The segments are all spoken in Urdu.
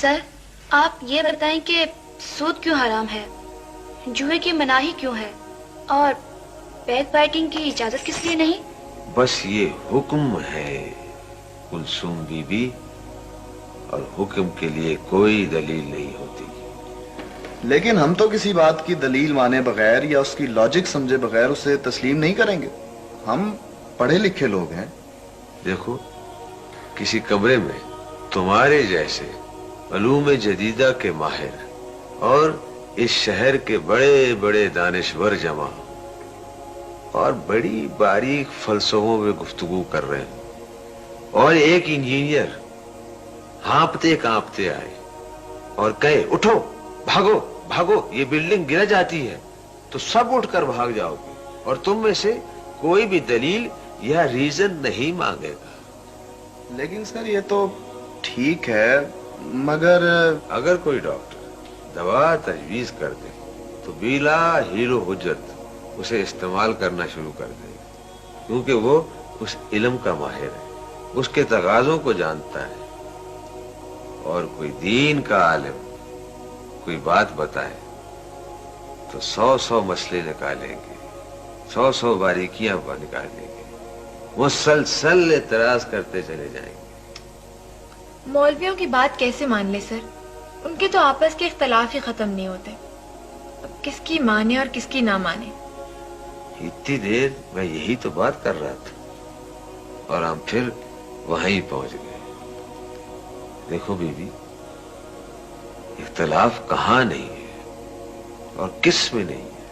سر آپ یہ بتائیں کہ سود کیوں حرام ہے، جوئے کی مناہی کیوں ہے، اور بیک بائٹنگ کی اجازت کس لیے نہیں؟ بس یہ حکم ہے کلثوم بی بی، اور حکم کے لیے کوئی دلیل نہیں ہوتی۔ لیکن ہم تو کسی بات کی دلیل مانے بغیر یا اس کی لاجک سمجھے بغیر اسے تسلیم نہیں کریں گے۔ ہم پڑھے لکھے لوگ ہیں۔ دیکھو، کسی کمرے میں تمہارے جیسے علوم جدیدہ کے ماہر اور اس شہر کے بڑے بڑے دانشور جمع اور بڑی باریک فلسفوں میں گفتگو کر رہے ہیں، اور ایک انجینئر ہانپتے کانپتے آئے اور کہے اٹھو بھاگو بھاگو یہ بلڈنگ گر جاتی ہے، تو سب اٹھ کر بھاگ جاؤ گے اور تم میں سے کوئی بھی دلیل یا ریزن نہیں مانگے گا۔ لیکن سر یہ تو ٹھیک ہے، مگر اگر کوئی ڈاکٹر دوا تجویز کر دے تو بلا ہیرو حجت اسے استعمال کرنا شروع کر دے، کیونکہ وہ اس علم کا ماہر ہے، اس کے تقاضوں کو جانتا ہے۔ اور کوئی دین کا عالم کوئی بات بتائے تو 100 مسئلے نکالیں گے، 100 باریکیاں نکالیں گے، مسلسل اعتراض کرتے چلے جائیں گے۔ مولویوں کی بات کیسے مان لے سر؟ ان کے تو آپس کے اختلاف ہی ختم نہیں ہوتے، اب کس کی مانے اور کس کی نہ مانے۔ اتنی دیر میں یہی تو بات کر رہا تھا اور ہم پھر وہیں پہنچ گئے۔ دیکھو بی بی، اختلاف کہاں نہیں ہے اور کس میں نہیں ہے۔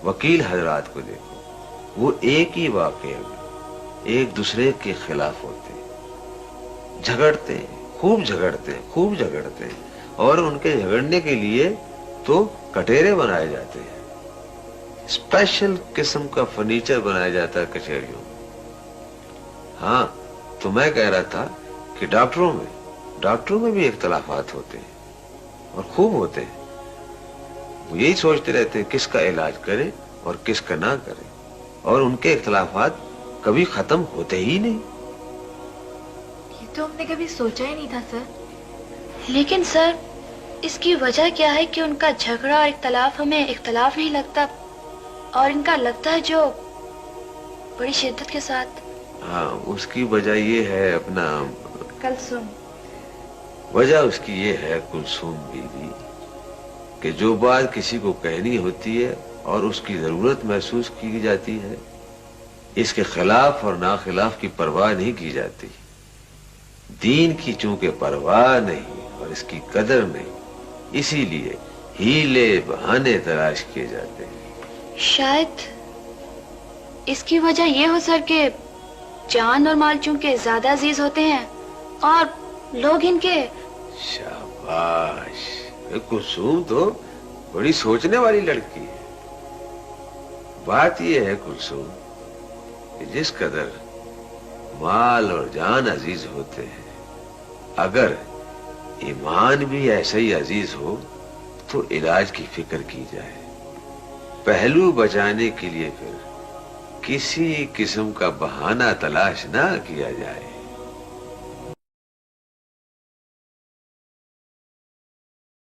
وکیل حضرات کو دیکھو، وہ ایک ہی واقعے میں ایک دوسرے کے خلاف ہوتے ہیں، جھگڑتے ہیں، خوب جھگڑتے ہیں، خوب جھگڑتے ہیں، اور ان کے جھگڑنے کے لیے تو کٹہرے بنائے جاتے ہیں، اسپیشل قسم کا فرنیچر بنایا جاتا ہے کچہریوں میں۔ ہاں، تو میں کہہ رہا تھا کہ ڈاکٹروں میں بھی اختلافات ہوتے ہیں اور خوب ہوتے ہیں۔ وہ یہی سوچتے رہتے ہیں کس کا علاج کرے اور کس کا نہ کرے، اور ان کے اختلافات کبھی ختم ہوتے ہی نہیں۔ یہ تو ہم نے کبھی سوچا ہی نہیں تھا سر۔ لیکن سر اس کی وجہ کیا ہے کہ ان کا جھگڑا اور اختلاف ہمیں اختلاف نہیں لگتا، اور ان کا لگتا ہے جو بڑی شدت کے ساتھ؟ ہاں، اس کی وجہ یہ ہے اپنا کلثوم۔ وجہ اس کی یہ ہے کلثوم بی بی کہ جو بات کسی کو کہنی ہوتی ہے اور اس کی ضرورت محسوس کی جاتی ہے، اس کے خلاف اور ناخلاف کی پرواہ نہیں کی جاتی۔ دین کی چونکہ پرواہ نہیں اور اس کی قدر نہیں، اسی لیے ہیلے بہانے تلاش کیے جاتے ہیں۔ شاید اس کی وجہ یہ ہو سر کہ جان اور مال چونکہ زیادہ عزیز ہوتے ہیں اور لوگ ان کے… شاباش، کلثوم تو بڑی سوچنے والی لڑکی ہے۔ بات یہ ہے کلثوم کہ جس قدر مال اور جان عزیز ہوتے ہیں، اگر ایمان بھی ایسا ہی عزیز ہو تو علاج کی فکر کی جائے، پہلو بچانے کے لیے پھر کسی قسم کا بہانہ تلاش نہ کیا جائے۔